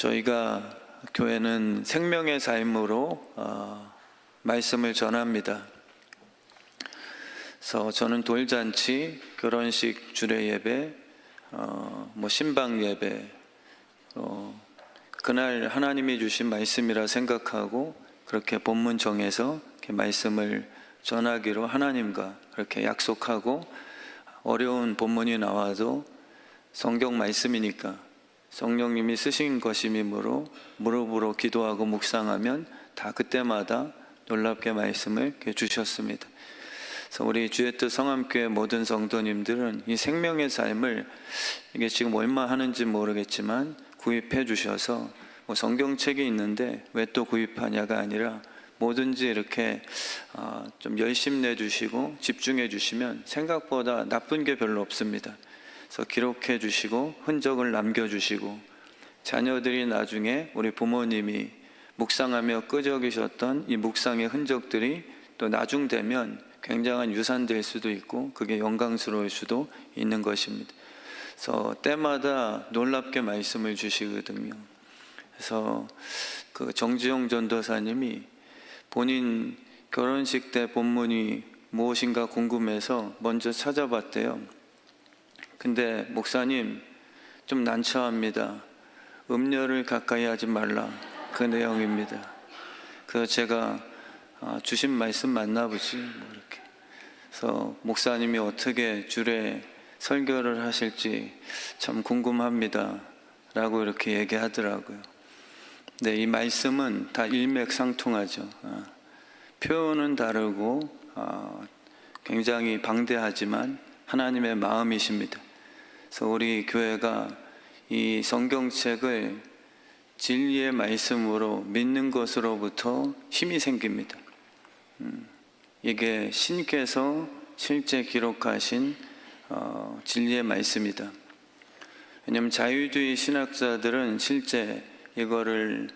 저희가 교회는 생명의 삶으로 말씀을 전합니다. 그래서 저는 돌잔치, 결혼식 주례 예배, 신방 예배, 그날 하나님이 주신 말씀이라 생각하고 그렇게 본문 정해서 이렇게 말씀을 전하기로 하나님과 그렇게 약속하고, 어려운 본문이 나와도 성경 말씀이니까 성령님이 쓰신 것이므로 무릎으로 기도하고 묵상하면 다 그때마다 놀랍게 말씀을 이렇게 주셨습니다. 그래서 우리 주의 뜻 성함교회 모든 성도님들은 이 생명의 삶을 이게 지금 얼마 하는지 모르겠지만 구입해 주셔서, 성경책이 있는데 왜 또 구입하냐가 아니라 뭐든지 이렇게 좀 열심 내주시고 집중해 주시면 생각보다 나쁜 게 별로 없습니다. 그래서 기록해 주시고 흔적을 남겨주시고, 자녀들이 나중에 우리 부모님이 묵상하며 끄적이셨던 이 묵상의 흔적들이 또 나중 되면 굉장한 유산 될 수도 있고 그게 영광스러울 수도 있는 것입니다. 그래서 때마다 놀랍게 말씀을 주시거든요. 그래서 그 정지용 전도사님이 본인 결혼식 때 본문이 무엇인가 궁금해서 먼저 찾아봤대요. 근데 목사님 좀 난처합니다. 음료를 가까이 하지 말라, 그 내용입니다. 그래서 제가 주신 말씀 맞나 보지 이렇게. 그래서 목사님이 어떻게 주례 설교를 하실지 참 궁금합니다 라고 이렇게 얘기하더라고요. 근데 이 말씀은 다 일맥상통하죠. 표현은 다르고 굉장히 방대하지만 하나님의 마음이십니다. 그래서 우리 교회가 이 성경책을 진리의 말씀으로 믿는 것으로부터 힘이 생깁니다. 이게 신께서 실제 기록하신 진리의 말씀이다. 왜냐하면 자유주의 신학자들은 실제 이거를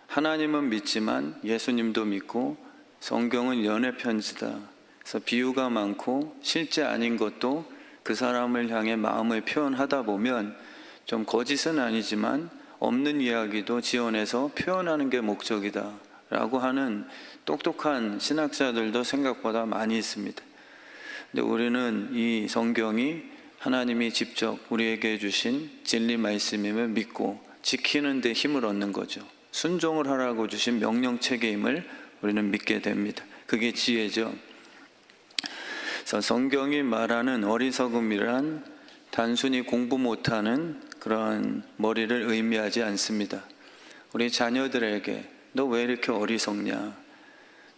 하나님은 믿지만 예수님도 믿고 성경은 연애 편지다. 그래서 비유가 많고 실제 아닌 것도 그 사람을 향해 마음을 표현하다 보면 좀 거짓은 아니지만 없는 이야기도 지어내서 표현하는 게 목적이다 라고 하는 똑똑한 신학자들도 생각보다 많이 있습니다. 근데 우리는 이 성경이 하나님이 직접 우리에게 주신 진리 말씀임을 믿고 지키는 데 힘을 얻는 거죠. 순종을 하라고 주신 명령체계임을 우리는 믿게 됩니다. 그게 지혜죠. 그래서 성경이 말하는 어리석음이란 단순히 공부 못하는 그런 머리를 의미하지 않습니다. 우리 자녀들에게 너 왜 이렇게 어리석냐?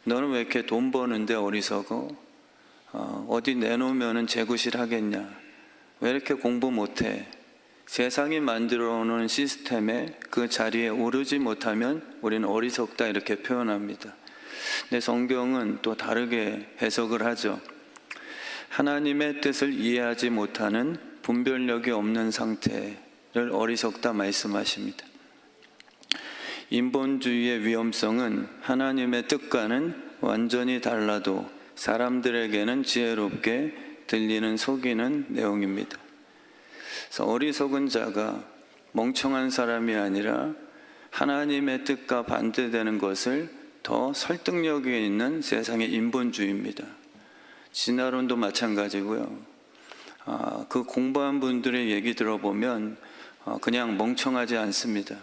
너는 왜 이렇게 돈 버는데 어리석어? 어디 내놓으면 재구실 하겠냐? 왜 이렇게 공부 못해? 세상이 만들어 놓은 시스템에 그 자리에 오르지 못하면 우리는 어리석다 이렇게 표현합니다. 근데 성경은 또 다르게 해석을 하죠. 하나님의 뜻을 이해하지 못하는 분별력이 없는 상태를 어리석다 말씀하십니다. 인본주의의 위험성은 하나님의 뜻과는 완전히 달라도 사람들에게는 지혜롭게 들리는 속이는 내용입니다. 그래서 어리석은 자가 멍청한 사람이 아니라 하나님의 뜻과 반대되는 것을 더 설득력이 있는 세상의 인본주의입니다. 진화론도 마찬가지고요. 그 공부한 분들의 얘기 들어보면 그냥 멍청하지 않습니다.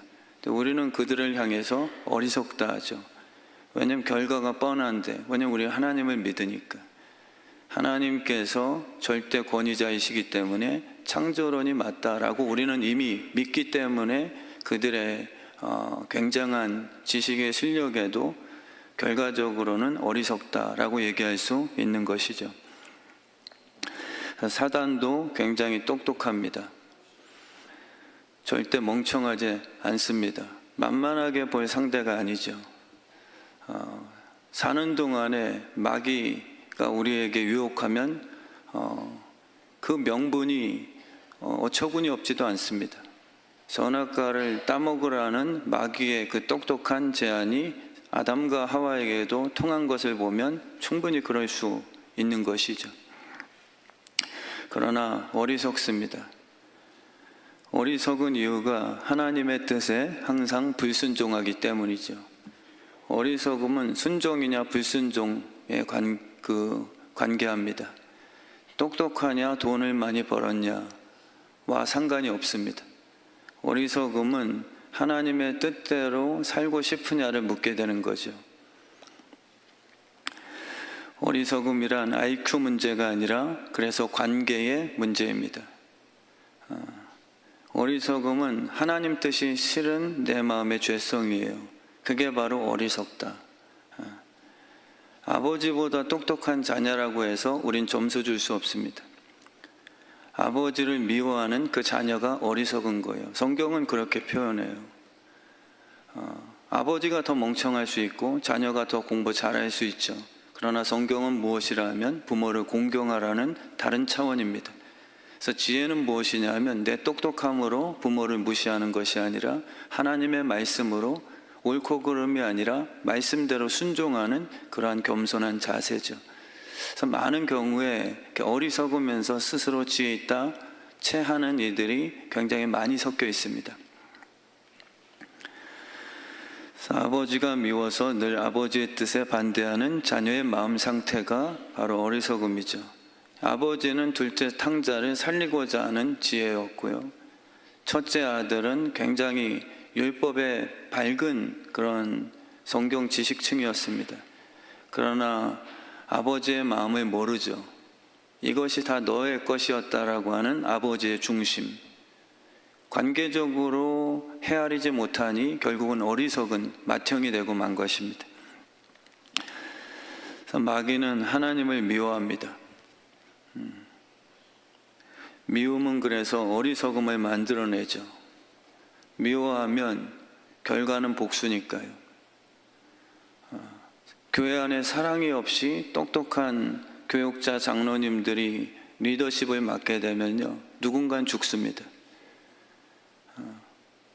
우리는 그들을 향해서 어리석다 하죠. 왜냐하면 결과가 뻔한데, 왜냐하면 우리 하나님을 믿으니까. 하나님께서 절대 권위자이시기 때문에 창조론이 맞다라고 우리는 이미 믿기 때문에 그들의 굉장한 지식의 실력에도 결과적으로는 어리석다라고 얘기할 수 있는 것이죠. 사단도 굉장히 똑똑합니다. 절대 멍청하지 않습니다. 만만하게 볼 상대가 아니죠. 사는 동안에 마귀가 우리에게 유혹하면 그 명분이 어처구니 없지도 않습니다. 선악과를 따먹으라는 마귀의 그 똑똑한 제안이 아담과 하와에게도 통한 것을 보면 충분히 그럴 수 있는 것이죠. 그러나 어리석습니다. 어리석은 이유가 하나님의 뜻에 항상 불순종하기 때문이죠. 어리석음은 순종이냐 불순종에 관계합니다. 똑똑하냐 돈을 많이 벌었냐와 상관이 없습니다. 어리석음은 하나님의 뜻대로 살고 싶으냐를 묻게 되는 거죠. 어리석음이란 IQ 문제가 아니라 그래서 관계의 문제입니다. 어리석음은 하나님 뜻이 싫은 내 마음의 죄성이에요. 그게 바로 어리석다. 아버지보다 똑똑한 자녀라고 해서 우린 점수 줄 수 없습니다. 아버지를 미워하는 그 자녀가 어리석은 거예요. 성경은 그렇게 표현해요. 아버지가 더 멍청할 수 있고 자녀가 더 공부 잘할 수 있죠. 그러나 성경은 무엇이라 하면 부모를 공경하라는 다른 차원입니다. 그래서 지혜는 무엇이냐 하면 내 똑똑함으로 부모를 무시하는 것이 아니라 하나님의 말씀으로 옳고 그름이 아니라 말씀대로 순종하는 그러한 겸손한 자세죠. 그래서 많은 경우에 어리석으면서 스스로 지혜 있다 체하는 이들이 굉장히 많이 섞여 있습니다. 그래서 아버지가 미워서 늘 아버지의 뜻에 반대하는 자녀의 마음 상태가 바로 어리석음이죠. 아버지는 둘째 탕자를 살리고자 하는 지혜였고요. 첫째 아들은 굉장히 율법에 밝은 그런 성경 지식층이었습니다. 그러나 아버지의 마음을 모르죠. 이것이 다 너의 것이었다라고 하는 아버지의 중심. 관계적으로 헤아리지 못하니 결국은 어리석은 맏형이 되고 만 것입니다. 그래서 마귀는 하나님을 미워합니다. 미움은 그래서 어리석음을 만들어내죠. 미워하면 결과는 복수니까요. 교회 안에 사랑이 없이 똑똑한 교육자 장로님들이 리더십을 맡게 되면요, 누군가는 죽습니다.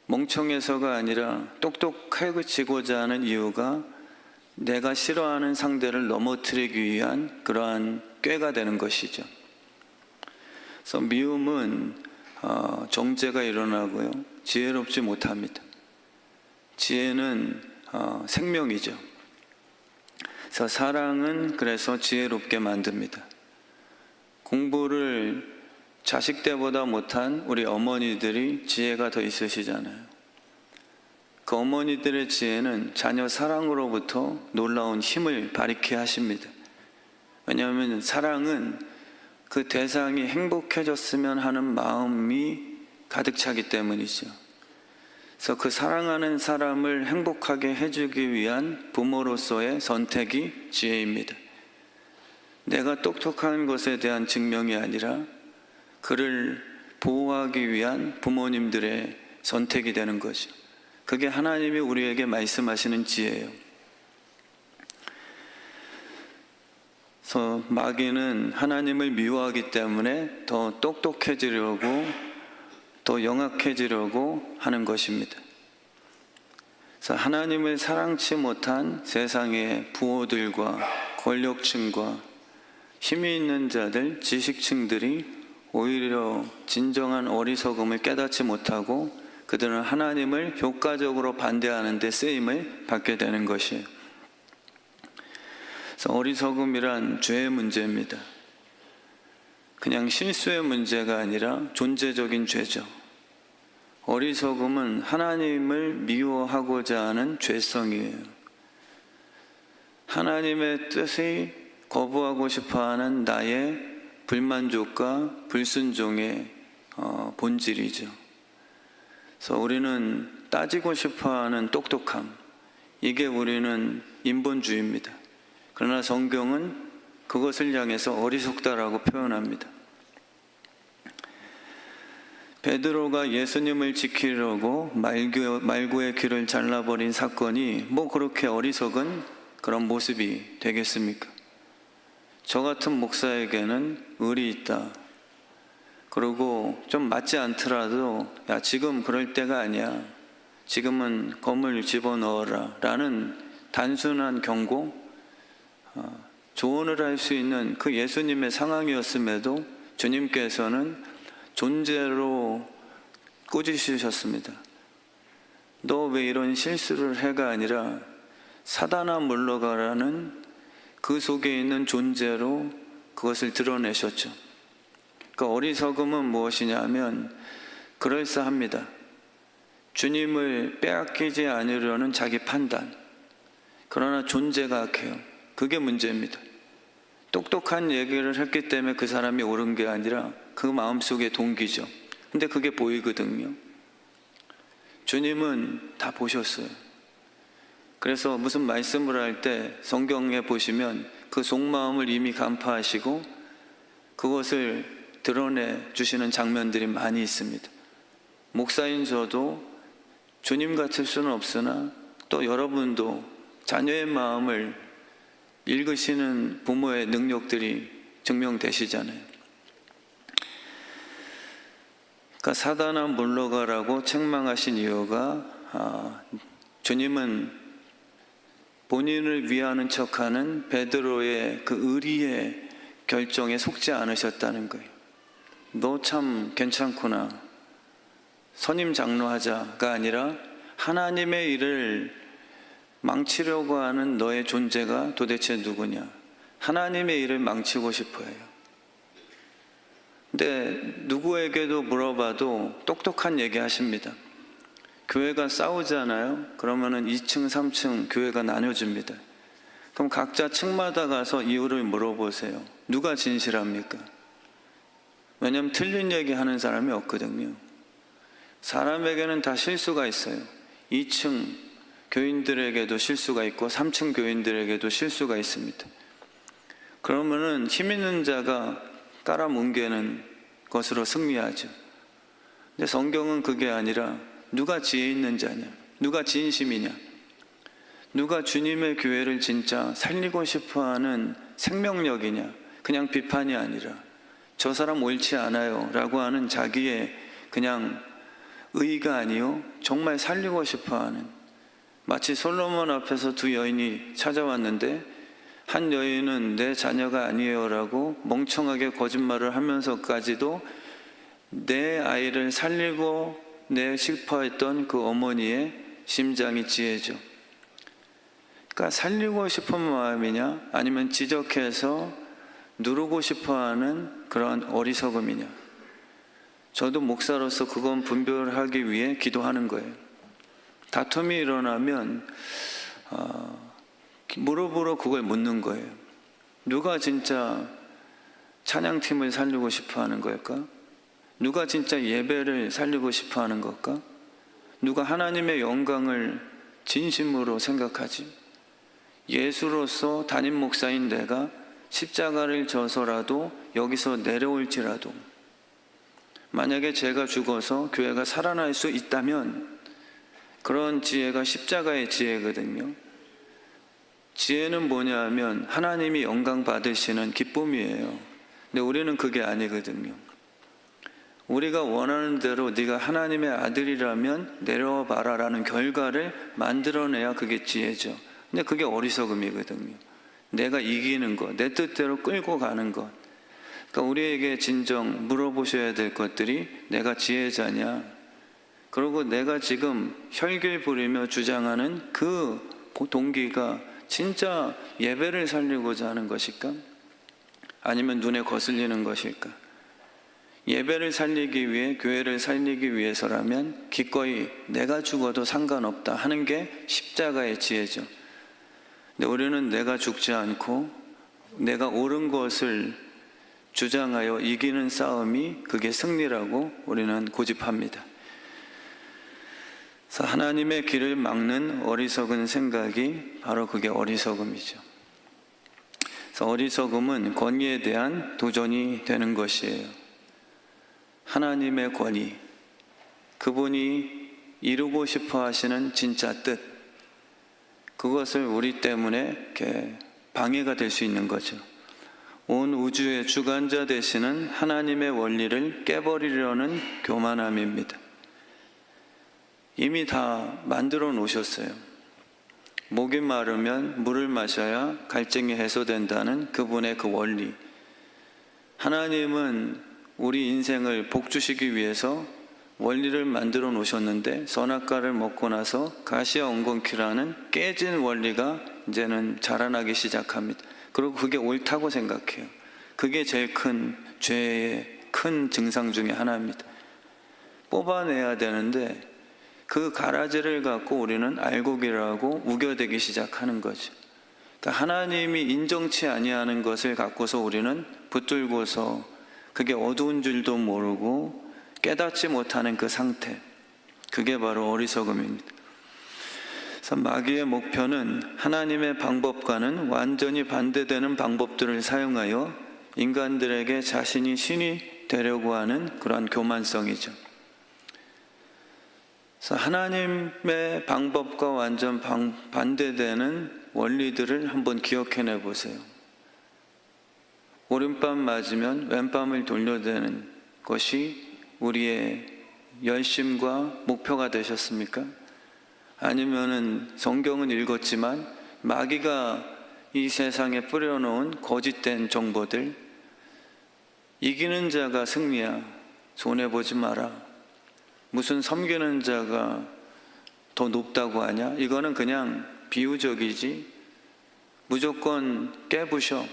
멍청해서가 아니라 똑똑해지고자 하는 이유가 내가 싫어하는 상대를 넘어뜨리기 위한 그러한 꾀가 되는 것이죠. 그래서 미움은 정죄가 일어나고요, 지혜롭지 못합니다. 지혜는 생명이죠. 그래서 사랑은 그래서 지혜롭게 만듭니다. 공부를 자식 때보다 못한 우리 어머니들이 지혜가 더 있으시잖아요. 그 어머니들의 지혜는 자녀 사랑으로부터 놀라운 힘을 발휘케 하십니다. 왜냐하면 사랑은 그 대상이 행복해졌으면 하는 마음이 가득 차기 때문이죠. 그래서 그 사랑하는 사람을 행복하게 해주기 위한 부모로서의 선택이 지혜입니다. 내가 똑똑한 것에 대한 증명이 아니라 그를 보호하기 위한 부모님들의 선택이 되는 거죠. 그게 하나님이 우리에게 말씀하시는 지혜예요. 그래서 마귀는 하나님을 미워하기 때문에 더 똑똑해지려고, 더 영악해지려고 하는 것입니다. 그래서 하나님을 사랑치 못한 세상의 부호들과 권력층과 힘이 있는 자들, 지식층들이 오히려 진정한 어리석음을 깨닫지 못하고 그들은 하나님을 효과적으로 반대하는 데 쓰임을 받게 되는 것이에요. 그래서 어리석음이란 죄의 문제입니다. 그냥 실수의 문제가 아니라 존재적인 죄죠. 어리석음은 하나님을 미워하고자 하는 죄성이에요. 하나님의 뜻이 거부하고 싶어하는 나의 불만족과 불순종의 본질이죠. 그래서 우리는 따지고 싶어하는 똑똑함, 이게 우리는 인본주의입니다. 그러나 성경은 그것을 향해서 어리석다라고 표현합니다. 베드로가 예수님을 지키려고 말구의 귀를 잘라버린 사건이 뭐 그렇게 어리석은 그런 모습이 되겠습니까? 저 같은 목사에게는 의리 있다. 그리고 좀 맞지 않더라도 야, 지금 그럴 때가 아니야. 지금은 검을 집어넣어라 라는 단순한 경고, 조언을 할 수 있는 그 예수님의 상황이었음에도 주님께서는 존재로 꾸짖으셨습니다. 너 왜 이런 실수를 해가 아니라 사단아 물러가라는 그 속에 있는 존재로 그것을 드러내셨죠. 그러니까 어리석음은 무엇이냐 하면 그럴싸합니다. 주님을 빼앗기지 않으려는 자기 판단. 그러나 존재가 악해요. 그게 문제입니다. 똑똑한 얘기를 했기 때문에 그 사람이 옳은 게 아니라 그 마음속의 동기죠. 근데 그게 보이거든요. 주님은 다 보셨어요. 그래서 무슨 말씀을 할 때 성경에 보시면 그 속마음을 이미 간파하시고 그것을 드러내 주시는 장면들이 많이 있습니다. 목사인 저도 주님 같을 수는 없으나 또 여러분도 자녀의 마음을 읽으시는 부모의 능력들이 증명되시잖아요. 그러니까 사단아 물러가라고 책망하신 이유가 주님은 본인을 위하는 척하는 베드로의 그 의리의 결정에 속지 않으셨다는 거예요. 너 참 괜찮구나, 선임 장로하자가 아니라 하나님의 일을 망치려고 하는 너의 존재가 도대체 누구냐, 하나님의 일을 망치고 싶어 해요. 근데 누구에게도 물어봐도 똑똑한 얘기 하십니다. 교회가 싸우잖아요. 그러면은 2층, 3층 교회가 나눠집니다. 그럼 각자 층마다 가서 이유를 물어보세요. 누가 진실합니까? 왜냐하면 틀린 얘기 하는 사람이 없거든요. 사람에게는 다 실수가 있어요. 2층 교인들에게도 실수가 있고 3층 교인들에게도 실수가 있습니다. 그러면은 힘 있는 자가 깔아뭉개는 것으로 승리하죠. 근데 성경은 그게 아니라 누가 지혜 있는 자냐, 누가 진심이냐, 누가 주님의 교회를 진짜 살리고 싶어하는 생명력이냐, 그냥 비판이 아니라 저 사람 옳지 않아요 라고 하는 자기의 그냥 의의가 아니요, 정말 살리고 싶어하는. 마치 솔로몬 앞에서 두 여인이 찾아왔는데 한 여인은 내 자녀가 아니에요 라고 멍청하게 거짓말을 하면서까지도 내 아이를 살리고 내 싶어했던 그 어머니의 심장이 지혜죠. 그러니까 살리고 싶은 마음이냐, 아니면 지적해서 누르고 싶어하는 그런 어리석음이냐. 저도 목사로서 그건 분별하기 위해 기도하는 거예요. 다툼이 일어나면 무릎으로 그걸 묻는 거예요. 누가 진짜 찬양팀을 살리고 싶어하는 걸까? 누가 진짜 예배를 살리고 싶어하는 걸까? 누가 하나님의 영광을 진심으로 생각하지? 예수로서 담임 목사인 내가 십자가를 져서라도 여기서 내려올지라도, 만약에 제가 죽어서 교회가 살아날 수 있다면 그런 지혜가 십자가의 지혜거든요. 지혜는 뭐냐 하면 하나님이 영광 받으시는 기쁨이에요. 근데 우리는 그게 아니거든요. 우리가 원하는 대로 네가 하나님의 아들이라면 내려와 봐라 라는 결과를 만들어내야 그게 지혜죠. 근데 그게 어리석음이거든요. 내가 이기는 것, 내 뜻대로 끌고 가는 것. 그러니까 우리에게 진정 물어보셔야 될 것들이 내가 지혜자냐, 그리고 내가 지금 혈길 부리며 주장하는 그 동기가 진짜 예배를 살리고자 하는 것일까? 아니면 눈에 거슬리는 것일까? 예배를 살리기 위해, 교회를 살리기 위해서라면 기꺼이 내가 죽어도 상관없다 하는 게 십자가의 지혜죠. 근데 우리는 내가 죽지 않고 내가 옳은 것을 주장하여 이기는 싸움이 그게 승리라고 우리는 고집합니다. 그래서 하나님의 길을 막는 어리석은 생각이 바로 그게 어리석음이죠. 그래서 어리석음은 권위에 대한 도전이 되는 것이에요. 하나님의 권위, 그분이 이루고 싶어 하시는 진짜 뜻, 그것을 우리 때문에 이렇게 방해가 될 수 있는 거죠. 온 우주의 주관자 되시는 하나님의 원리를 깨버리려는 교만함입니다. 이미 다 만들어 놓으셨어요. 목이 마르면 물을 마셔야 갈증이 해소된다는 그분의 그 원리. 하나님은 우리 인생을 복 주시기 위해서 원리를 만들어 놓으셨는데 선악과를 먹고 나서 가시와 엉겅퀴라는 깨진 원리가 이제는 자라나기 시작합니다. 그리고 그게 옳다고 생각해요. 그게 제일 큰 죄의 큰 증상 중에 하나입니다. 뽑아내야 되는데 그 가라지를 갖고 우리는 알고기를 하고 우겨대기 시작하는 거죠. 그러니까 하나님이 인정치 아니하는 것을 갖고서 우리는 붙들고서 그게 어두운 줄도 모르고 깨닫지 못하는 그 상태, 그게 바로 어리석음입니다. 그래서 마귀의 목표는 하나님의 방법과는 완전히 반대되는 방법들을 사용하여 인간들에게 자신이 신이 되려고 하는 그러한 교만성이죠. 그래서 하나님의 방법과 완전 반대되는 원리들을 한번 기억해내 보세요. 오른밤 맞으면 왼밤을 돌려대는 것이 우리의 열심과 목표가 되셨습니까? 아니면은 성경은 읽었지만 마귀가 이 세상에 뿌려놓은 거짓된 정보들, 이기는 자가 승리야, 손해보지 마라, 무슨 섬기는 자가 더 높다고 하냐, 이거는 그냥 비유적이지, 무조건 깨부셔,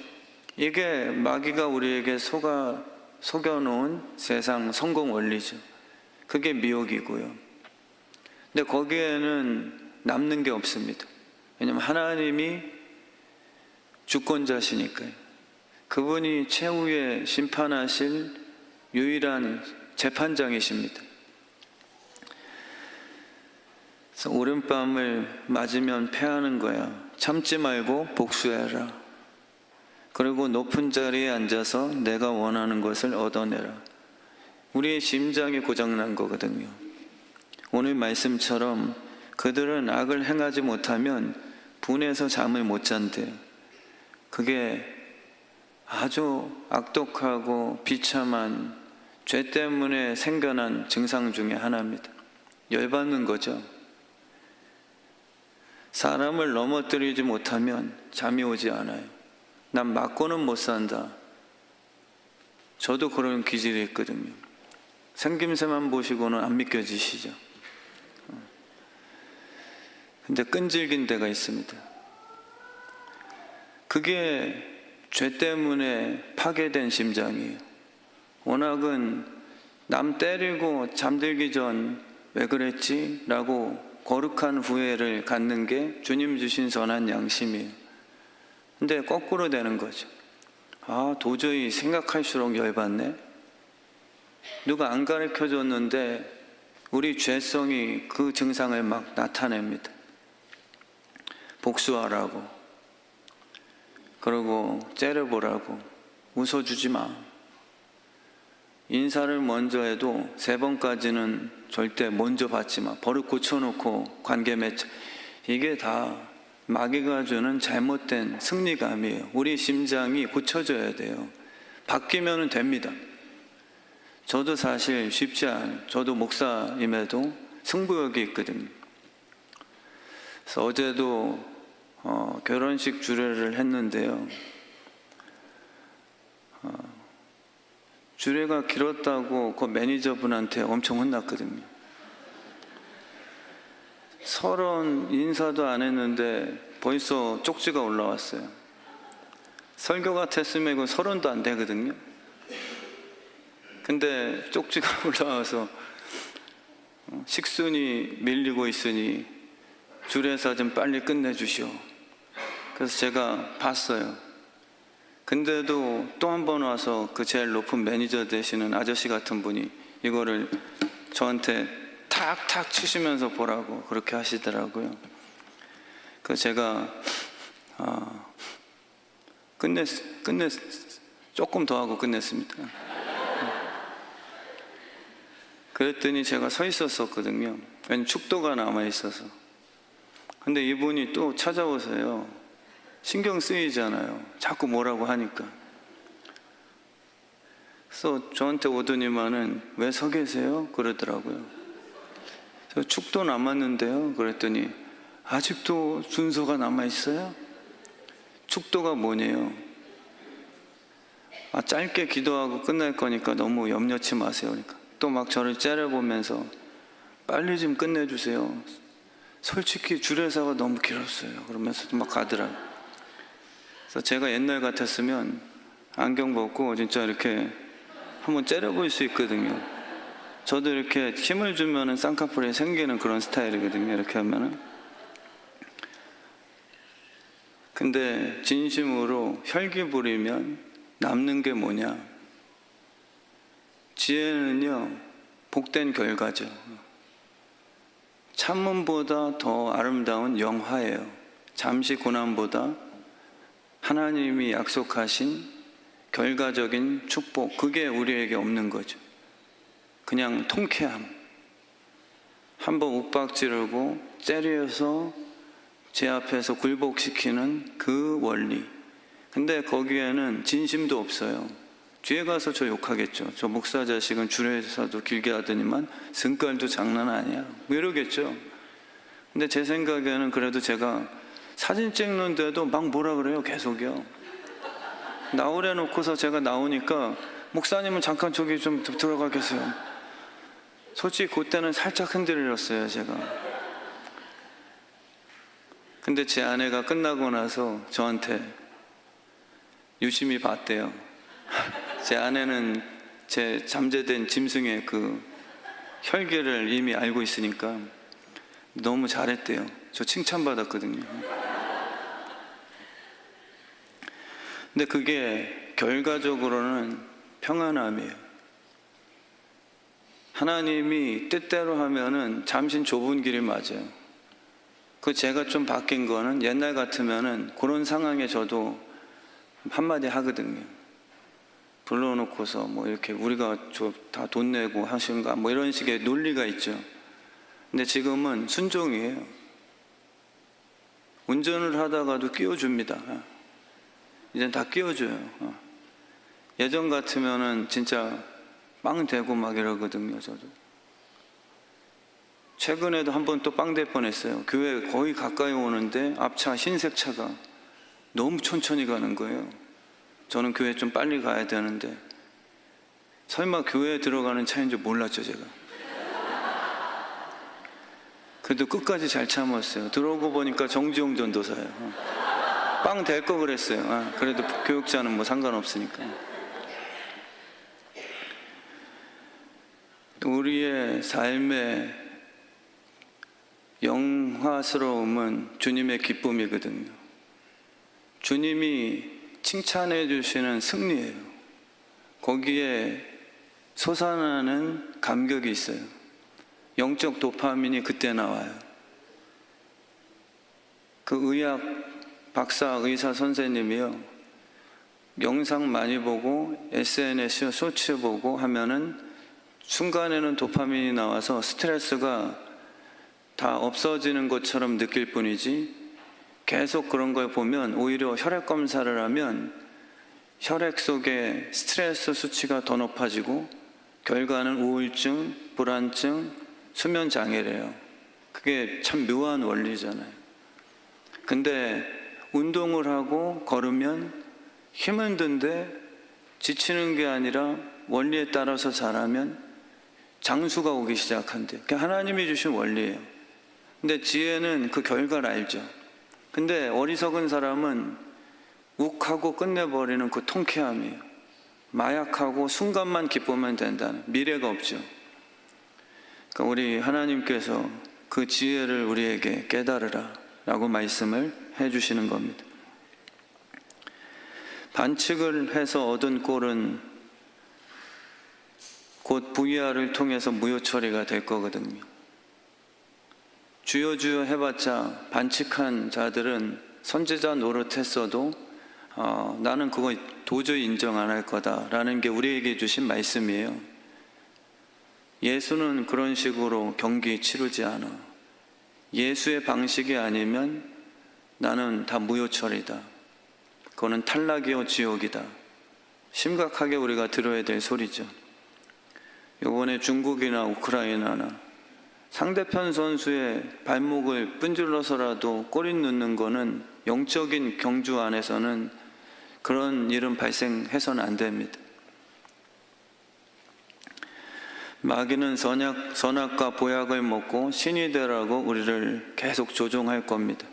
이게 마귀가 우리에게 속여놓은 세상 성공 원리죠. 그게 미혹이고요. 근데 거기에는 남는 게 없습니다. 왜냐하면 하나님이 주권자시니까요. 그분이 최후에 심판하실 유일한 재판장이십니다. 그래서 오른밤을 맞으면 패하는 거야. 참지 말고 복수해라. 그리고 높은 자리에 앉아서 내가 원하는 것을 얻어내라. 우리의 심장이 고장난 거거든요. 오늘 말씀처럼 그들은 악을 행하지 못하면 분해서 잠을 못 잔대요. 그게 아주 악독하고 비참한 죄 때문에 생겨난 증상 중에 하나입니다. 열받는 거죠. 사람을 넘어뜨리지 못하면 잠이 오지 않아요. 난 맞고는 못 산다. 저도 그런 기질이 있거든요. 생김새만 보시고는 안 믿겨지시죠. 근데 끈질긴 데가 있습니다. 그게 죄 때문에 파괴된 심장이에요. 워낙은 남 때리고 잠들기 전 왜 그랬지? 라고 거룩한 후회를 갖는 게 주님 주신 선한 양심이에요. 근데 거꾸로 되는 거죠. 아, 도저히 생각할수록 열받네. 누가 안 가르쳐 줬는데 우리 죄성이 그 증상을 막 나타냅니다. 복수하라고, 그리고 째려보라고, 웃어주지 마. 인사를 먼저 해도 3번까지는 절대 먼저 받지 마. 버릇 고쳐놓고 관계 맺자. 이게 다 마귀가 주는 잘못된 승리감이에요. 우리 심장이 고쳐져야 돼요. 바뀌면 됩니다. 저도 사실 쉽지 않아요. 저도 목사임에도 승부욕이 있거든요. 그래서 어제도 결혼식 주례를 했는데요. 주례가 길었다고 그 매니저분한테 엄청 혼났거든요. 30 인사도 안 했는데 벌써 쪽지가 올라왔어요. 설교 같았으면 이거 30도 안 되거든요. 근데 쪽지가 올라와서 식순이 밀리고 있으니 주례사 좀 빨리 끝내주시오. 그래서 제가 봤어요. 근데도 또 한 번 와서 그 제일 높은 매니저 되시는 아저씨 같은 분이 이거를 저한테 탁탁 치시면서 보라고 그렇게 하시더라고요. 그래서 제가 조금 더 하고 끝냈습니다. 그랬더니 제가 서 있었거든요. 왜냐면 축도가 남아있어서. 근데 이분이 또 찾아오세요. 신경 쓰이잖아요. 자꾸 뭐라고 하니까. 그래서 저한테 오더니만은 왜 서 계세요? 그러더라고요. 저 축도 남았는데요. 그랬더니 아직도 순서가 남아있어요? 축도가 뭐냐요? 짧게 기도하고 끝날 거니까 너무 염려치 마세요. 그러니까 또 막 저를 째려보면서 빨리 좀 끝내주세요. 솔직히 주례사가 너무 길었어요. 그러면서 막 가더라고요. 그래서 제가 옛날 같았으면 안경 벗고 진짜 이렇게 한번 째려볼 수 있거든요. 저도 이렇게 힘을 주면은 쌍꺼풀이 생기는 그런 스타일이거든요. 이렇게 하면은. 근데 진심으로 혈기 부리면 남는 게 뭐냐? 지혜는요, 복된 결과죠. 참음보다 더 아름다운 영화예요. 잠시 고난보다 하나님이 약속하신 결과적인 축복, 그게 우리에게 없는 거죠. 그냥 통쾌함. 한번 욱박지르고 째려서 제 앞에서 굴복시키는 그 원리. 근데 거기에는 진심도 없어요. 뒤에 가서 저 욕하겠죠. 저 목사 자식은 주례사도 길게 하더니만 승깔도 장난 아니야. 뭐 이러겠죠. 근데 제 생각에는 그래도 제가 사진 찍는데도 막 뭐라 그래요. 계속요. 나오래 놓고서 제가 나오니까 목사님은 잠깐 저기 좀 들어가 계세요. 솔직히 그때는 살짝 흔들렸어요, 제가. 근데 제 아내가 끝나고 나서 저한테 유심히 봤대요. 제 아내는 제 잠재된 짐승의 그 혈기를 이미 알고 있으니까 너무 잘했대요. 저 칭찬받았거든요. 근데 그게 결과적으로는 평안함이에요. 하나님이 뜻대로 하면은 잠시 좁은 길이 맞아요. 그 제가 좀 바뀐 거는 옛날 같으면은 그런 상황에 저도 한마디 하거든요. 불러놓고서 뭐 이렇게 우리가 다 돈 내고 하신가 뭐 이런 식의 논리가 있죠. 근데 지금은 순종이에요. 운전을 하다가도 끼워줍니다. 이젠 다 끼워줘요. 예전 같으면은 진짜 빵 대고 막 이러거든요, 저도. 최근에도 한 번 또 빵 될 뻔했어요. 교회 거의 가까이 오는데 앞차 흰색 차가 너무 천천히 가는 거예요. 저는 교회 좀 빨리 가야 되는데 설마 교회에 들어가는 차인 줄 몰랐죠, 제가. 그래도 끝까지 잘 참았어요. 들어오고 보니까 정지용 전도사예요. 빵 될 거 그랬어요. 그래도 교육자는 뭐 상관없으니까. 우리의 삶의 영화스러움은 주님의 기쁨이거든요. 주님이 칭찬해 주시는 승리예요. 거기에 솟아나는 감격이 있어요. 영적 도파민이 그때 나와요. 그 의학 박사 의사 선생님이요, 영상 많이 보고 SNS 쇼츠 보고 하면은 순간에는 도파민이 나와서 스트레스가 다 없어지는 것처럼 느낄 뿐이지, 계속 그런 걸 보면 오히려 혈액 검사를 하면 혈액 속에 스트레스 수치가 더 높아지고 결과는 우울증, 불안증, 수면 장애래요. 그게 참 묘한 원리잖아요. 근데 운동을 하고 걸으면 힘은 든데 지치는 게 아니라 원리에 따라서 잘하면 장수가 오기 시작한대요. 그게 하나님이 주신 원리예요. 근데 지혜는 그 결과를 알죠. 근데 어리석은 사람은 욱하고 끝내버리는 그 통쾌함이에요. 마약하고 순간만 기쁘면 된다는, 미래가 없죠. 그러니까 우리 하나님께서 그 지혜를 우리에게 깨달으라 라고 말씀을 해주시는 겁니다. 반칙을 해서 얻은 꼴은 곧 VR을 통해서 무효 처리가 될 거거든요. 주여 주여 해봤자 반칙한 자들은 선지자 노릇했어도 나는 그거 도저히 인정 안 할 거다라는 게 우리에게 주신 말씀이에요. 예수는 그런 식으로 경기 치르지 않아. 예수의 방식이 아니면 나는 다 무효 처리다. 그거는 탈락이요 지옥이다. 심각하게 우리가 들어야 될 소리죠. 이번에 중국이나 우크라이나나 상대편 선수의 발목을 끈질러서라도 꼬리 넣는 거는 영적인 경주 안에서는 그런 일은 발생해서는 안 됩니다. 마귀는 선악과 보약을 먹고 신이 되라고 우리를 계속 조종할 겁니다.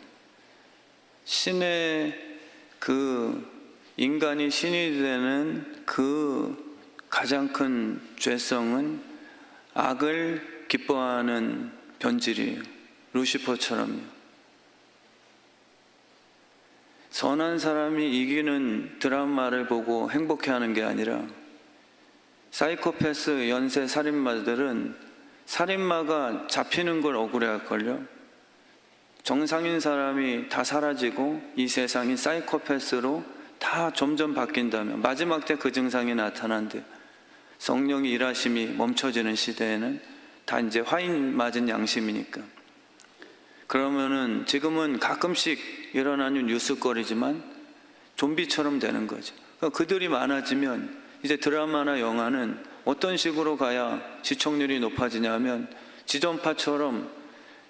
인간이 신이 되는 그 가장 큰 죄성은 악을 기뻐하는 변질이에요. 루시퍼처럼요. 선한 사람이 이기는 드라마를 보고 행복해하는 게 아니라 사이코패스 연쇄 살인마들은 살인마가 잡히는 걸 억울해할걸요. 정상인 사람이 다 사라지고 이 세상이 사이코패스로 다 점점 바뀐다면 마지막 때 그 증상이 나타난대. 성령의 일하심이 멈춰지는 시대에는 다 이제 화인 맞은 양심이니까. 그러면은 지금은 가끔씩 일어나는 뉴스거리지만 좀비처럼 되는 거죠. 그러니까 그들이 많아지면 이제 드라마나 영화는 어떤 식으로 가야 시청률이 높아지냐면 지존파처럼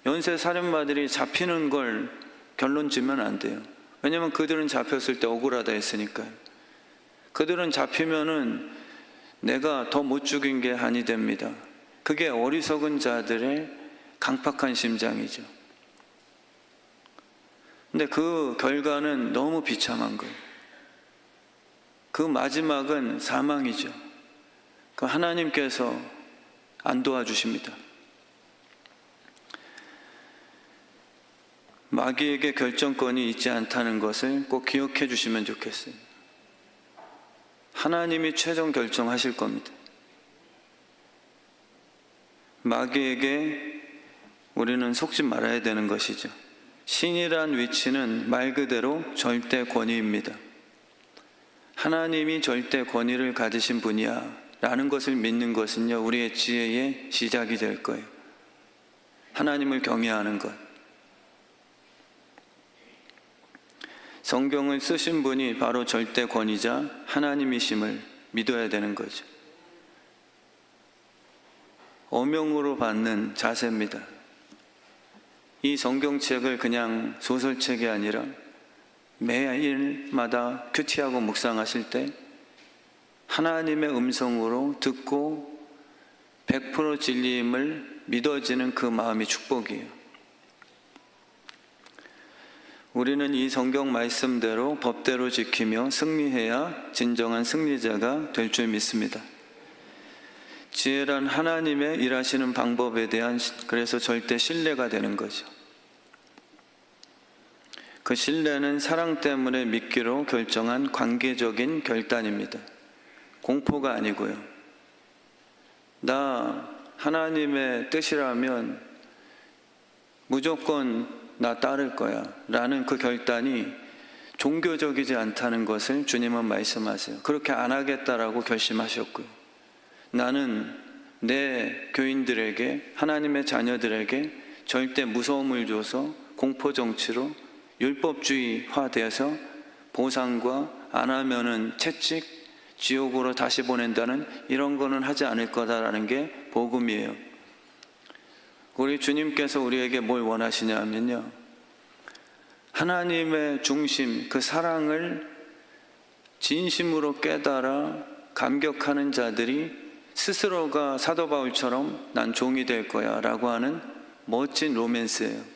연쇄 살인마들이 잡히는 걸 결론 지면 안 돼요. 왜냐면 그들은 잡혔을 때 억울하다 했으니까요. 그들은 잡히면은 내가 더 못 죽인 게 한이 됩니다. 그게 어리석은 자들의 강팍한 심장이죠. 근데 그 결과는 너무 비참한 거예요. 그 마지막은 사망이죠. 그 하나님께서 안 도와주십니다. 마귀에게 결정권이 있지 않다는 것을 꼭 기억해 주시면 좋겠어요. 하나님이 최종 결정하실 겁니다. 마귀에게 우리는 속지 말아야 되는 것이죠. 신이란 위치는 말 그대로 절대 권위입니다. 하나님이 절대 권위를 가지신 분이야 라는 것을 믿는 것은요, 우리의 지혜의 시작이 될 거예요. 하나님을 경외하는 것. 성경을 쓰신 분이 바로 절대 권위자 하나님이심을 믿어야 되는 거죠. 어명으로 받는 자세입니다. 이 성경책을 그냥 소설책이 아니라 매일마다 큐티하고 묵상하실 때 하나님의 음성으로 듣고 100% 진리임을 믿어지는 그 마음이 축복이에요. 우리는 이 성경 말씀대로 법대로 지키며 승리해야 진정한 승리자가 될 줄 믿습니다. 지혜란 하나님의 일하시는 방법에 대한 그래서 절대 신뢰가 되는 거죠. 그 신뢰는 사랑 때문에 믿기로 결정한 관계적인 결단입니다. 공포가 아니고요. 나 하나님의 뜻이라면 무조건 나 따를 거야 라는 그 결단이 종교적이지 않다는 것을 주님은 말씀하세요. 그렇게 안 하겠다라고 결심하셨고요. 나는 내 교인들에게, 하나님의 자녀들에게 절대 무서움을 줘서 공포정치로 율법주의화되어서 보상과 안 하면은 채찍, 지옥으로 다시 보낸다는 이런 거는 하지 않을 거다라는 게 복음이에요. 우리 주님께서 우리에게 뭘 원하시냐면요, 하나님의 중심, 그 사랑을 진심으로 깨달아 감격하는 자들이 스스로가 사도 바울처럼 난 종이 될 거야 라고 하는 멋진 로맨스예요.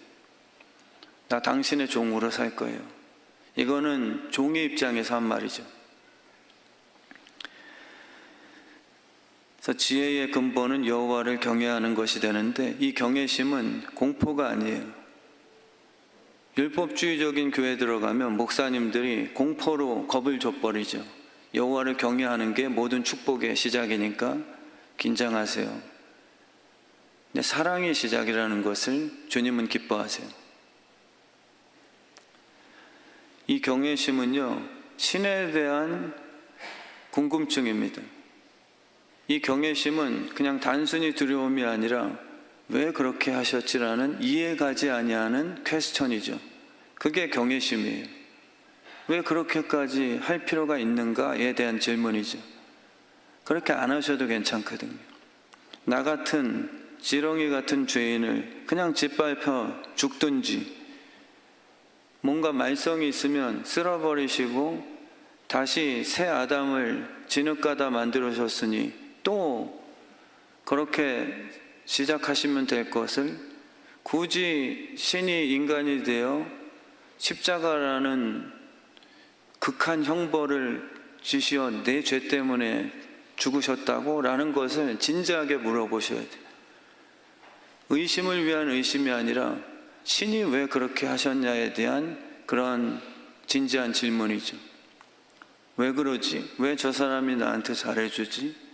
나 당신의 종으로 살 거예요. 이거는 종의 입장에서 한 말이죠. 그래서 지혜의 근본은 여호와를 경외하는 것이 되는데, 이 경외심은 공포가 아니에요. 율법주의적인 교회 들어가면 목사님들이 공포로 겁을 줘버리죠. 여호와를 경외하는 게 모든 축복의 시작이니까 긴장하세요. 근데 사랑의 시작이라는 것을 주님은 기뻐하세요. 이 경외심은요, 신에 대한 궁금증입니다. 이 경외심은 그냥 단순히 두려움이 아니라 왜 그렇게 하셨지라는 이해가지 아니하는 퀘스천이죠. 그게 경외심이에요. 왜 그렇게까지 할 필요가 있는가에 대한 질문이죠. 그렇게 안 하셔도 괜찮거든요. 나 같은 지렁이 같은 죄인을 그냥 짓밟혀 죽든지, 뭔가 말썽이 있으면 쓸어버리시고 다시 새 아담을 진흙가다 만들으셨으니 또 그렇게 시작하시면 될 것을 굳이 신이 인간이 되어 십자가라는 극한 형벌을 지시어 내 죄 때문에 죽으셨다고? 라는 것을 진지하게 물어보셔야 돼요. 의심을 위한 의심이 아니라 신이 왜 그렇게 하셨냐에 대한 그런 진지한 질문이죠. 왜 그러지? 왜 저 사람이 나한테 잘해주지?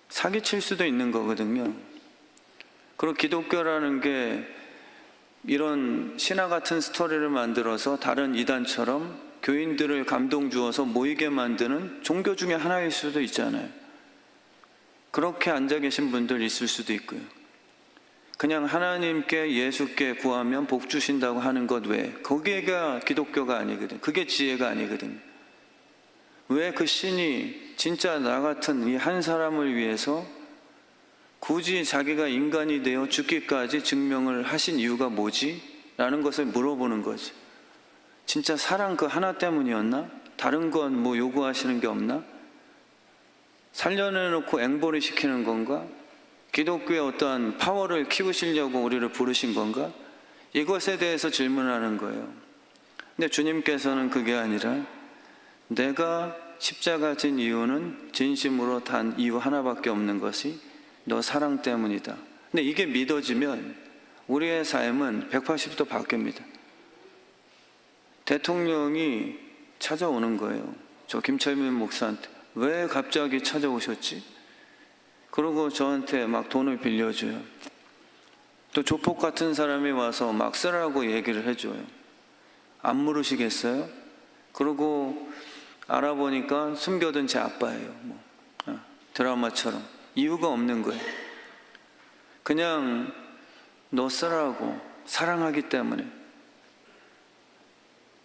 사기칠 수도 있는 거거든요. 그리고 기독교라는 게 이런 신화 같은 스토리를 만들어서 다른 이단처럼 교인들을 감동 주어서 모이게 만드는 종교 중에 하나일 수도 있잖아요. 그렇게 앉아 계신 분들 있을 수도 있고요. 그냥 하나님께 예수께 구하면 복 주신다고 하는 것 외에 거기가 기독교가 아니거든. 그게 지혜가 아니거든. 왜 그 신이 진짜 나 같은 이 한 사람을 위해서 굳이 자기가 인간이 되어 죽기까지 증명을 하신 이유가 뭐지? 라는 것을 물어보는 거지. 진짜 사랑 그 하나 때문이었나? 다른 건 뭐 요구하시는 게 없나? 살려내놓고 앵벌이 시키는 건가? 기독교의 어떠한 파워를 키우시려고 우리를 부르신 건가? 이것에 대해서 질문하는 거예요. 근데 주님께서는 그게 아니라 내가 십자가 진 이유는 진심으로 단 이유 하나밖에 없는 것이 너 사랑 때문이다. 근데 이게 믿어지면 우리의 삶은 180도 바뀝니다. 대통령이 찾아오는 거예요. 저 김철민 목사한테. 왜 갑자기 찾아오셨지? 그러고 저한테 막 돈을 빌려줘요. 또 조폭 같은 사람이 와서 막 쓰라고 얘기를 해줘요. 안 물으시겠어요? 그러고 알아보니까 숨겨둔 제 아빠예요. 드라마처럼. 이유가 없는 거예요. 그냥 너 쓰라고 사랑하기 때문에.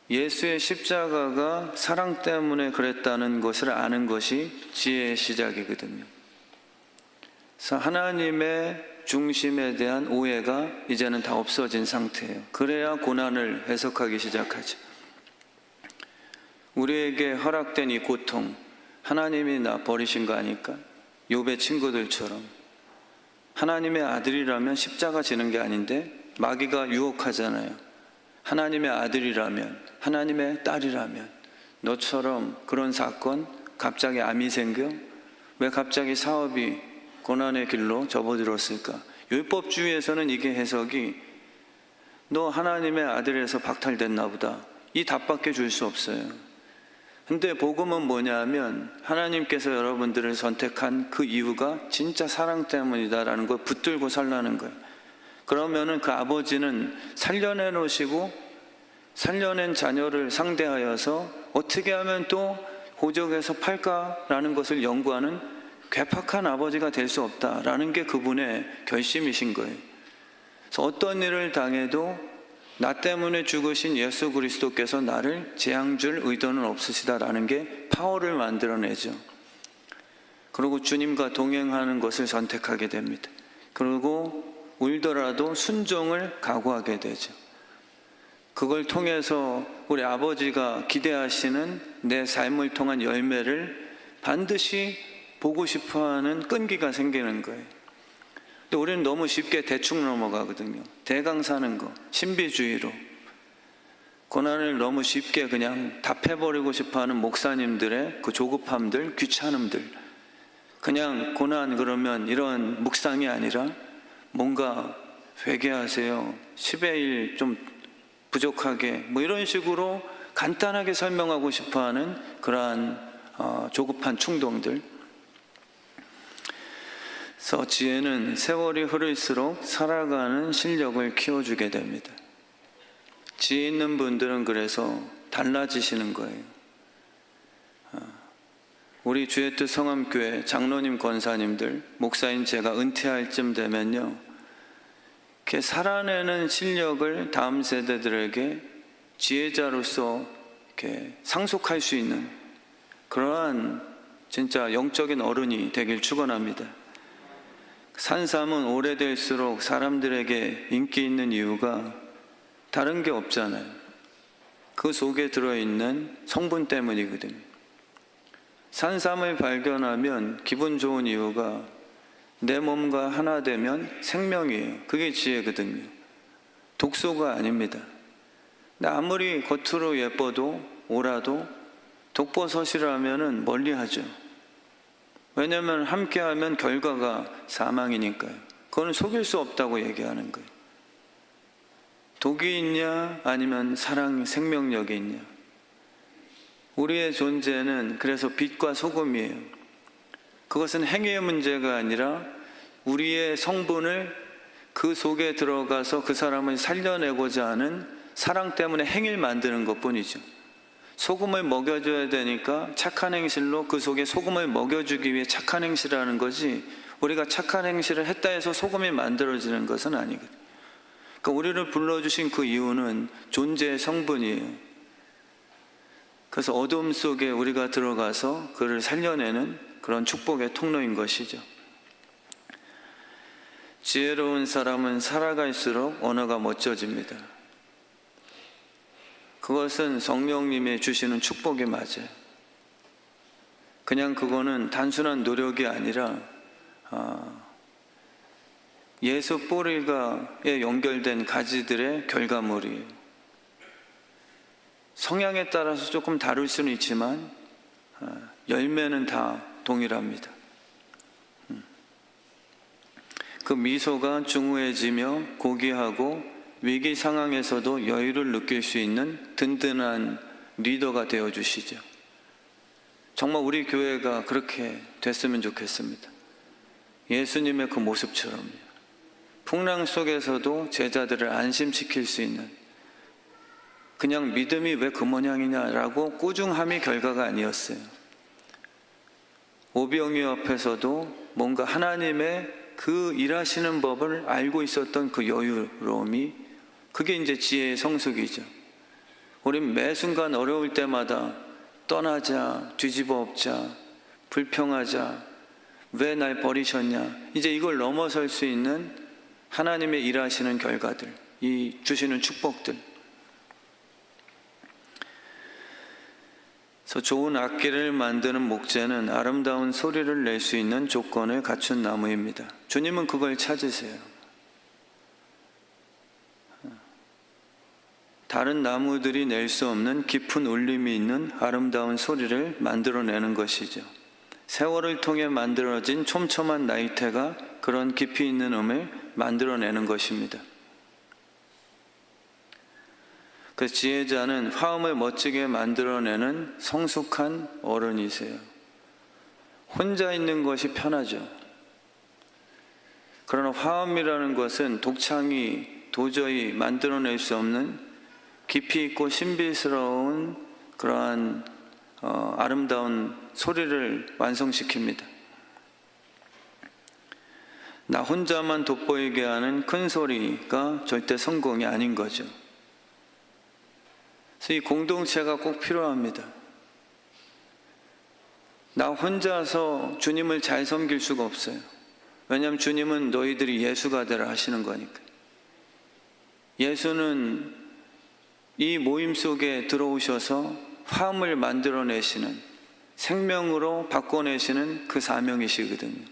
예수의 십자가가 사랑 때문에 그랬다는 것을 아는 것이 지혜의 시작이거든요. 그래서 하나님의 중심에 대한 오해가 이제는 다 없어진 상태예요. 그래야 고난을 해석하기 시작하죠. 우리에게 허락된 이 고통, 하나님이 나 버리신 거 아닐까? 욥의 친구들처럼. 하나님의 아들이라면 십자가 지는 게 아닌데 마귀가 유혹하잖아요. 하나님의 아들이라면, 하나님의 딸이라면 너처럼 그런 사건, 갑자기 암이 생겨? 왜 갑자기 사업이 고난의 길로 접어들었을까? 율법주의에서는 이게 해석이 너 하나님의 아들에서 박탈됐나 보다. 이 답밖에 줄 수 없어요. 근데 복음은 뭐냐면 하나님께서 여러분들을 선택한 그 이유가 진짜 사랑 때문이다라는 걸 붙들고 살라는 거예요. 그러면은 그 아버지는 살려내 놓으시고 살려낸 자녀를 상대하여서 어떻게 하면 또 호적에서 팔까라는 것을 연구하는 괴팍한 아버지가 될 수 없다라는 게 그분의 결심이신 거예요. 그래서 어떤 일을 당해도 나 때문에 죽으신 예수 그리스도께서 나를 재앙 줄 의도는 없으시다라는 게 파워를 만들어내죠. 그리고 주님과 동행하는 것을 선택하게 됩니다. 그리고 울더라도 순종을 각오하게 되죠. 그걸 통해서 우리 아버지가 기대하시는 내 삶을 통한 열매를 반드시 보고 싶어하는 끈기가 생기는 거예요. 근데 우리는 너무 쉽게 대충 넘어가거든요. 대강 사는 거, 신비주의로. 고난을 너무 쉽게 그냥 답해버리고 싶어하는 목사님들의 그 조급함들, 귀찮음들. 그냥 고난 그러면 이런 묵상이 아니라 뭔가 회개하세요. 10의 1 좀 부족하게 뭐 이런 식으로 간단하게 설명하고 싶어하는 그러한 조급한 충동들. 그래서 지혜는 세월이 흐를수록 살아가는 실력을 키워주게 됩니다. 지혜 있는 분들은 그래서 달라지시는 거예요. 우리 주의 뜻 성암교회 장로님, 권사님들, 목사인 제가 은퇴할 쯤 되면요, 이렇게 살아내는 실력을 다음 세대들에게 지혜자로서 이렇게 상속할 수 있는 그러한 진짜 영적인 어른이 되길 축원합니다. 산삼은 오래될수록 사람들에게 인기 있는 이유가 다른 게 없잖아요. 그 속에 들어있는 성분 때문이거든요. 산삼을 발견하면 기분 좋은 이유가 내 몸과 하나 되면 생명이에요. 그게 지혜거든요. 독소가 아닙니다. 근데 아무리 겉으로 예뻐도 오라도 독버섯이라면 멀리하죠. 왜냐하면 함께하면 결과가 사망이니까요. 그거는 속일 수 없다고 얘기하는 거예요. 독이 있냐 아니면 사랑 생명력이 있냐. 우리의 존재는 그래서 빛과 소금이에요. 그것은 행위의 문제가 아니라 우리의 성분을 그 속에 들어가서 그 사람을 살려내고자 하는 사랑 때문에 행위를 만드는 것뿐이죠. 소금을 먹여줘야 되니까 착한 행실로 그 속에 소금을 먹여주기 위해 착한 행실을 하는 거지, 우리가 착한 행실을 했다 해서 소금이 만들어지는 것은 아니거든요. 그러니까 우리를 불러주신 그 이유는 존재의 성분이에요. 그래서 어둠 속에 우리가 들어가서 그를 살려내는 그런 축복의 통로인 것이죠. 지혜로운 사람은 살아갈수록 언어가 멋져집니다. 그것은 성령님이 주시는 축복이 맞아요. 그냥 그거는 단순한 노력이 아니라 예수 뿌리가에 연결된 가지들의 결과물이에요. 성향에 따라서 조금 다를 수는 있지만 열매는 다 동일합니다. 그 미소가 중후해지며 고귀하고 위기 상황에서도 여유를 느낄 수 있는 든든한 리더가 되어주시죠. 정말 우리 교회가 그렇게 됐으면 좋겠습니다. 예수님의 그 모습처럼요. 풍랑 속에서도 제자들을 안심시킬 수 있는, 그냥 믿음이 왜 그 모양이냐라고 꾸중함이 결과가 아니었어요. 오병이 앞에서도 뭔가 하나님의 그 일하시는 법을 알고 있었던 그 여유로움이, 그게 이제 지혜의 성숙이죠. 우린 매 순간 어려울 때마다 떠나자, 뒤집어 엎자, 불평하자, 왜 날 버리셨냐, 이제 이걸 넘어설 수 있는 하나님의 일하시는 결과들, 이 주시는 축복들. 그래서 좋은 악기를 만드는 목재는 아름다운 소리를 낼 수 있는 조건을 갖춘 나무입니다. 주님은 그걸 찾으세요. 다른 나무들이 낼 수 없는 깊은 울림이 있는 아름다운 소리를 만들어내는 것이죠. 세월을 통해 만들어진 촘촘한 나이테가 그런 깊이 있는 음을 만들어내는 것입니다. 그 지혜자는 화음을 멋지게 만들어내는 성숙한 어른이세요. 혼자 있는 것이 편하죠. 그러나 화음이라는 것은 독창이 도저히 만들어낼 수 없는 깊이 있고 신비스러운 그러한 아름다운 소리를 완성시킵니다. 나 혼자만 돋보이게 하는 큰 소리가 절대 성공이 아닌 거죠. 그래서 이 공동체가 꼭 필요합니다. 나 혼자서 주님을 잘 섬길 수가 없어요. 왜냐하면 주님은 너희들이 예수가 되라 하시는 거니까. 예수는 이 모임 속에 들어오셔서 화음을 만들어내시는, 생명으로 바꿔내시는 그 사명이시거든요.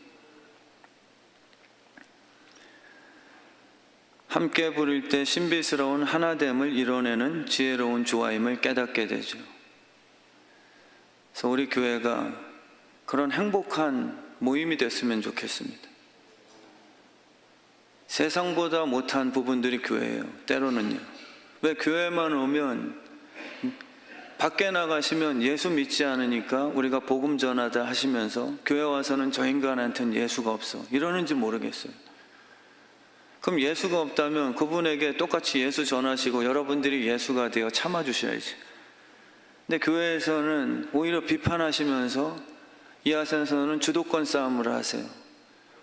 함께 부를 때 신비스러운 하나됨을 이뤄내는 지혜로운 조화임을 깨닫게 되죠. 그래서 우리 교회가 그런 행복한 모임이 됐으면 좋겠습니다. 세상보다 못한 부분들이 교회예요. 때로는요. 왜 교회만 오면 밖에 나가시면 예수 믿지 않으니까 우리가 복음 전하다 하시면서 교회 와서는 저 인간한테는 예수가 없어 이러는지 모르겠어요. 그럼 예수가 없다면 그분에게 똑같이 예수 전하시고 여러분들이 예수가 되어 참아주셔야지. 근데 교회에서는 오히려 비판하시면서 이하선서는 주도권 싸움을 하세요.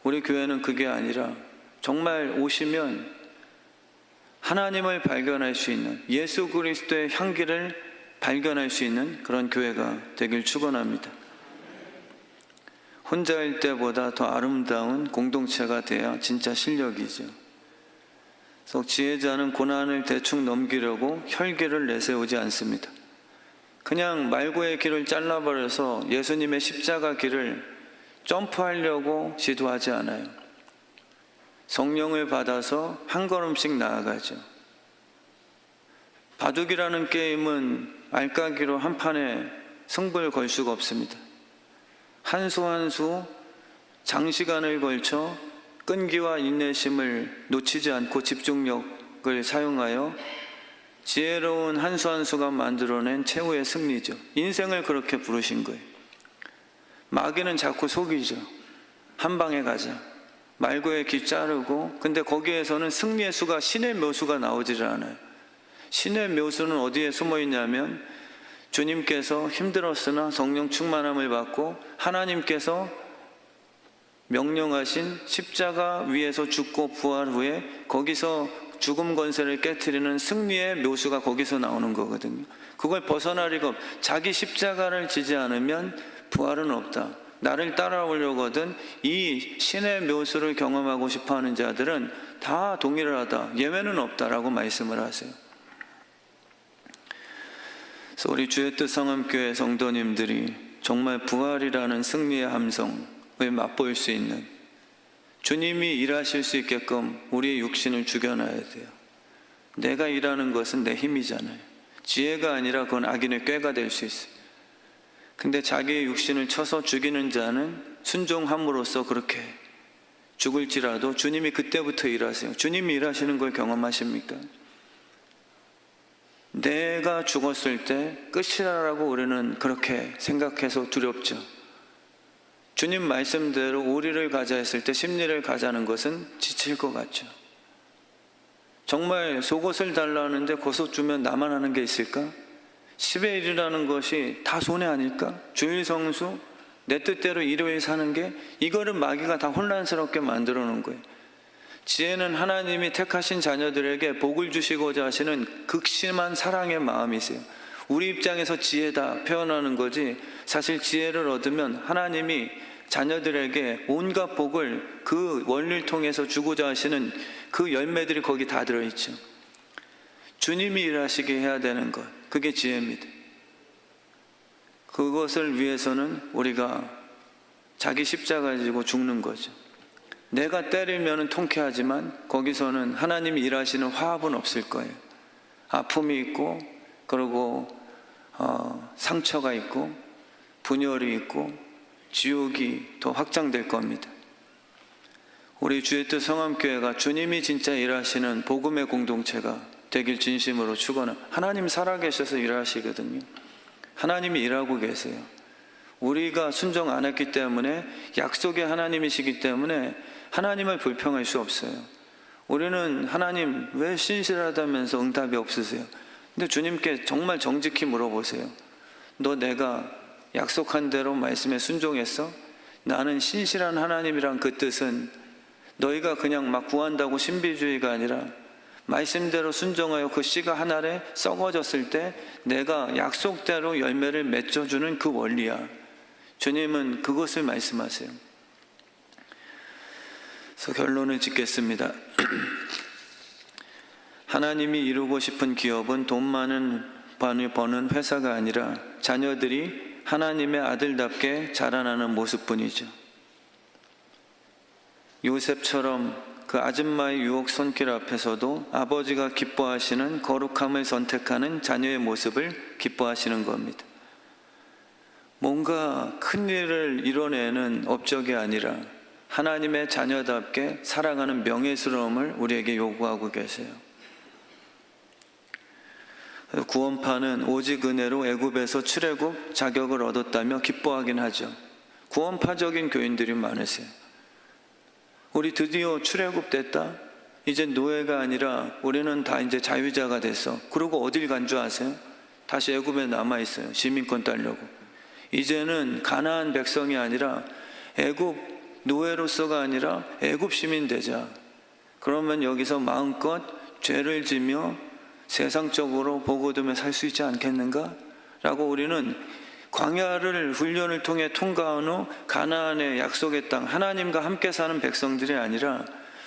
우리 교회는 그게 아니라 정말 오시면 하나님을 발견할 수 있는, 예수 그리스도의 향기를 발견할 수 있는 그런 교회가 되길 축원합니다. 혼자일 때보다 더 아름다운 공동체가 돼야 진짜 실력이죠. 그래서 지혜자는 고난을 대충 넘기려고 혈기를 내세우지 않습니다. 그냥 말고의 길을 잘라버려서 예수님의 십자가 길을 점프하려고 시도하지 않아요. 성령을 받아서 한 걸음씩 나아가죠. 바둑이라는 게임은 알까기로 한 판에 승부를 걸 수가 없습니다. 한 수 한 수 장시간을 걸쳐 끈기와 인내심을 놓치지 않고 집중력을 사용하여 지혜로운 한 수 한 수가 만들어낸 최후의 승리죠. 인생을 그렇게 부르신 거예요. 마귀는 자꾸 속이죠. 한 방에 가자. 말고의 귀 자르고, 근데 거기에서는 승리의 수가, 신의 묘수가 나오질 않아요. 신의 묘수는 어디에 숨어 있냐면 주님께서 힘들었으나 성령 충만함을 받고 하나님께서 명령하신 십자가 위에서 죽고 부활 후에 거기서 죽음 권세를 깨트리는 승리의 묘수가 거기서 나오는 거거든요. 그걸 벗어나리가 자기 십자가를 지지 않으면 부활은 없다. 나를 따라오려거든 이 신의 묘수를 경험하고 싶어하는 자들은 다 동일하다. 예외는 없다라고 말씀을 하세요. 그래서 우리 주의 뜻 성함교회 성도님들이 정말 부활이라는 승리의 함성을 맛볼 수 있는, 주님이 일하실 수 있게끔 우리의 육신을 죽여놔야 돼요. 내가 일하는 것은 내 힘이잖아요. 지혜가 아니라 그건 악인의 꾀가 될 수 있어요. 근데 자기의 육신을 쳐서 죽이는 자는 순종함으로써 그렇게 죽을지라도 주님이 그때부터 일하세요. 주님이 일하시는 걸 경험하십니까? 내가 죽었을 때 끝이라고 우리는 그렇게 생각해서 두렵죠. 주님 말씀대로 오리를 가자 했을 때 심리를 가자는 것은 지칠 것 같죠. 정말 속옷을 달라는데 겉옷 주면 나만 하는 게 있을까? 10의 1이라는 것이 다 손해 아닐까? 주일 성수, 내 뜻대로 일요일 사는 게, 이거를 마귀가 다 혼란스럽게 만들어 놓은 거예요. 지혜는 하나님이 택하신 자녀들에게 복을 주시고자 하시는 극심한 사랑의 마음이세요. 우리 입장에서 지혜다 표현하는 거지, 사실 지혜를 얻으면 하나님이 자녀들에게 온갖 복을 그 원리를 통해서 주고자 하시는 그 열매들이 거기 다 들어있죠. 주님이 일하시게 해야 되는 것, 그게 지혜입니다. 그것을 위해서는 우리가 자기 십자가 지고 죽는 거죠. 내가 때리면 통쾌하지만 거기서는 하나님이 일하시는 화합은 없을 거예요. 아픔이 있고, 그리고 상처가 있고, 분열이 있고, 지옥이 더 확장될 겁니다. 우리 주의 뜻 성함교회가 주님이 진짜 일하시는 복음의 공동체가 되길 진심으로 축원합니다. 하나님 살아계셔서 일하시거든요. 하나님이 일하고 계세요. 우리가 순종 안 했기 때문에, 약속의 하나님이시기 때문에 하나님을 불평할 수 없어요. 우리는 하나님 왜 신실하다면서 응답이 없으세요? 근데 주님께 정말 정직히 물어보세요. 너 내가 약속한 대로 말씀에 순종했어? 나는 신실한 하나님이란 그 뜻은 너희가 그냥 막 구한다고 신비주의가 아니라 말씀대로 순종하여 그 씨가 한 알에 썩어졌을 때 내가 약속대로 열매를 맺어주는 그 원리야. 주님은 그것을 말씀하세요. 그래서 결론을 짓겠습니다. 하나님이 이루고 싶은 기업은 돈 많은 버는 회사가 아니라 자녀들이 하나님의 아들답게 자라나는 모습뿐이죠. 요셉처럼 그 아줌마의 유혹 손길 앞에서도 아버지가 기뻐하시는 거룩함을 선택하는 자녀의 모습을 기뻐하시는 겁니다. 뭔가 큰 일을 이뤄내는 업적이 아니라 하나님의 자녀답게 살아가는 명예스러움을 우리에게 요구하고 계세요. 구원파는 오직 은혜로 애굽에서 출애굽 자격을 얻었다며 기뻐하긴 하죠. 구원파적인 교인들이 많으세요. 우리 드디어 출애굽 됐다. 이제 노예가 아니라 우리는 다 이제 자유자가 됐어. 그러고 어딜 간 줄 아세요? 다시 애굽에 남아 있어요. 시민권 따려고. 이제는 가나안 백성이 아니라 애굽 노예로서가 아니라 애굽 시민 되자. 그러면 여기서 마음껏 죄를 지며 세상적으로 보고되며 살 수 있지 않겠는가? 라고 우리는 광야를 훈련을 통해 통과한 후 가나안의 약속의 땅, 하나님과 함께 사는 백성들이 아니라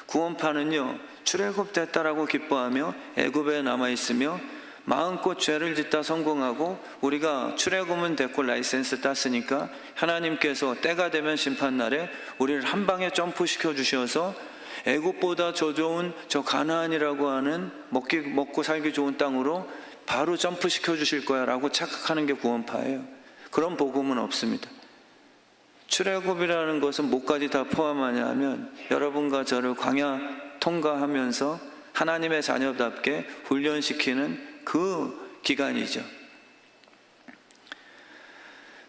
구원파는요, 출애굽됐다라고 기뻐하며 애굽에 남아있으며 마음껏 죄를 짓다 성공하고 우리가 출애굽은 됐고 라이센스 땄으니까 하나님께서 때가 되면 심판날에 우리를 한 방에 점프시켜 주셔서 애굽보다 저 좋은 저 가나안이라고 하는 먹고 살기 좋은 땅으로 바로 점프시켜 주실 거야 라고 착각하는 게 구원파예요. 그런 복음은 없습니다. 출애굽이라는 것은 뭐까지 다 포함하냐 하면 여러분과 저를 광야 통과하면서 하나님의 자녀답게 훈련시키는 그 기간이죠.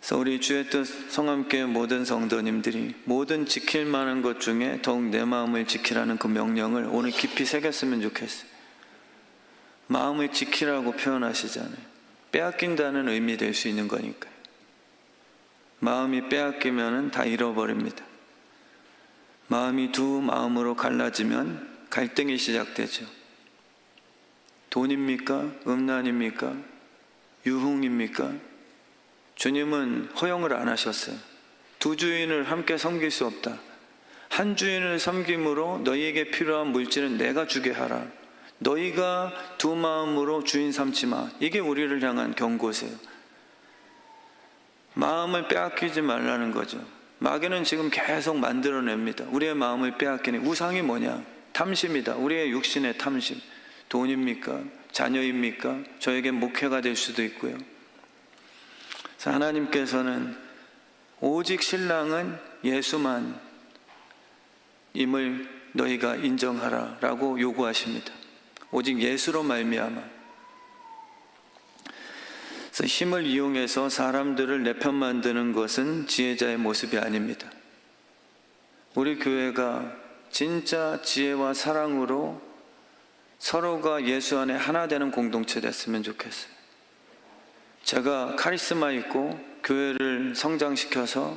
그래서 우리 주의 뜻 성함교회 모든 성도님들이 모든 지킬 만한 것 중에 더욱 내 마음을 지키라는 그 명령을 오늘 깊이 새겼으면 좋겠어요. 마음을 지키라고 표현하시잖아요. 빼앗긴다는 의미 될 수 있는 거니까요. 마음이 빼앗기면 다 잃어버립니다. 마음이 두 마음으로 갈라지면 갈등이 시작되죠. 돈입니까? 음란입니까? 유흥입니까? 주님은 허용을 안 하셨어요. 두 주인을 함께 섬길 수 없다. 한 주인을 섬김으로 너희에게 필요한 물질은 내가 주게 하라. 너희가 두 마음으로 주인 삼지 마. 이게 우리를 향한 경고세요. 마음을 빼앗기지 말라는 거죠. 마귀는 지금 계속 만들어냅니다. 우리의 마음을 빼앗기는 우상이 뭐냐? 탐심이다. 우리의 육신의 탐심. 돈입니까? 자녀입니까? 저에게 목회가 될 수도 있고요. 그래서 하나님께서는 오직 신랑은 예수만 임을 너희가 인정하라 라고 요구하십니다. 오직 예수로 말미암아. 그래서 힘을 이용해서 사람들을 내 편 만드는 것은 지혜자의 모습이 아닙니다. 우리 교회가 진짜 지혜와 사랑으로 서로가 예수 안에 하나 되는 공동체 됐으면 좋겠어요. 제가 카리스마 있고 교회를 성장시켜서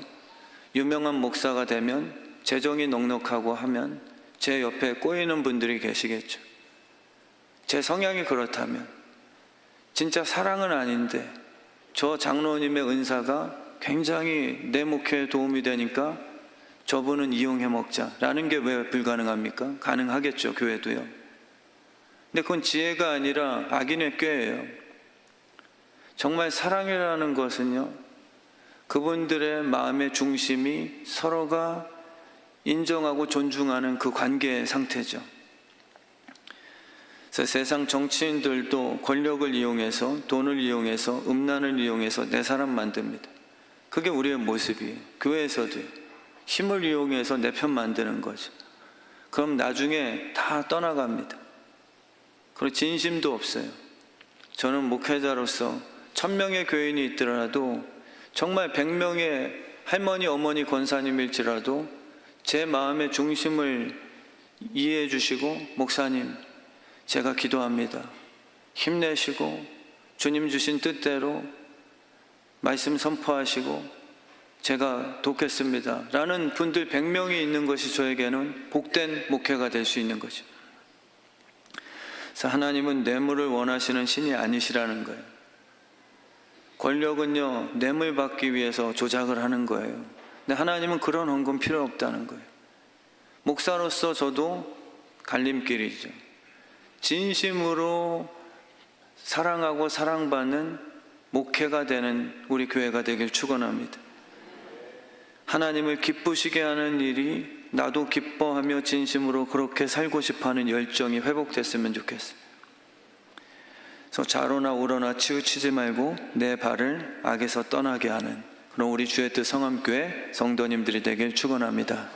유명한 목사가 되면 재정이 넉넉하고 하면 제 옆에 꼬이는 분들이 계시겠죠. 제 성향이 그렇다면 진짜 사랑은 아닌데 저 장로님의 은사가 굉장히 내 목회에 도움이 되니까 저분은 이용해 먹자라는 게 왜 불가능합니까? 가능하겠죠, 교회도요. 근데 그건 지혜가 아니라 악인의 꾀예요. 정말 사랑이라는 것은요, 그분들의 마음의 중심이 서로가 인정하고 존중하는 그 관계의 상태죠. 그래서 세상 정치인들도 권력을 이용해서, 돈을 이용해서, 음란을 이용해서 내 사람 만듭니다. 그게 우리의 모습이에요. 교회에서도요. 힘을 이용해서 내 편 만드는 거죠. 그럼 나중에 다 떠나갑니다. 그리고 진심도 없어요. 저는 목회자로서 1000명의 교인이 있더라도 정말 100명의 할머니, 어머니, 권사님일지라도 제 마음의 중심을 이해해 주시고 목사님, 제가 기도합니다. 힘내시고 주님 주신 뜻대로 말씀 선포하시고 제가 돕겠습니다 라는 분들 100명이 있는 것이 저에게는 복된 목회가 될 수 있는 거죠. 그래서 하나님은 뇌물을 원하시는 신이 아니시라는 거예요. 권력은요, 뇌물 받기 위해서 조작을 하는 거예요. 근데 하나님은 그런 헌금 필요 없다는 거예요. 목사로서 저도 갈림길이죠. 진심으로 사랑하고 사랑받는 목회가 되는 우리 교회가 되길 축원합니다. 하나님을 기쁘시게 하는 일이 나도 기뻐하며 진심으로 그렇게 살고 싶어하는 열정이 회복됐으면 좋겠어요. 그래서 좌로나 우로나 치우치지 말고 내 발을 악에서 떠나게 하는 그런 우리 주의 뜻 성함교회 성도님들이 되길 축원합니다.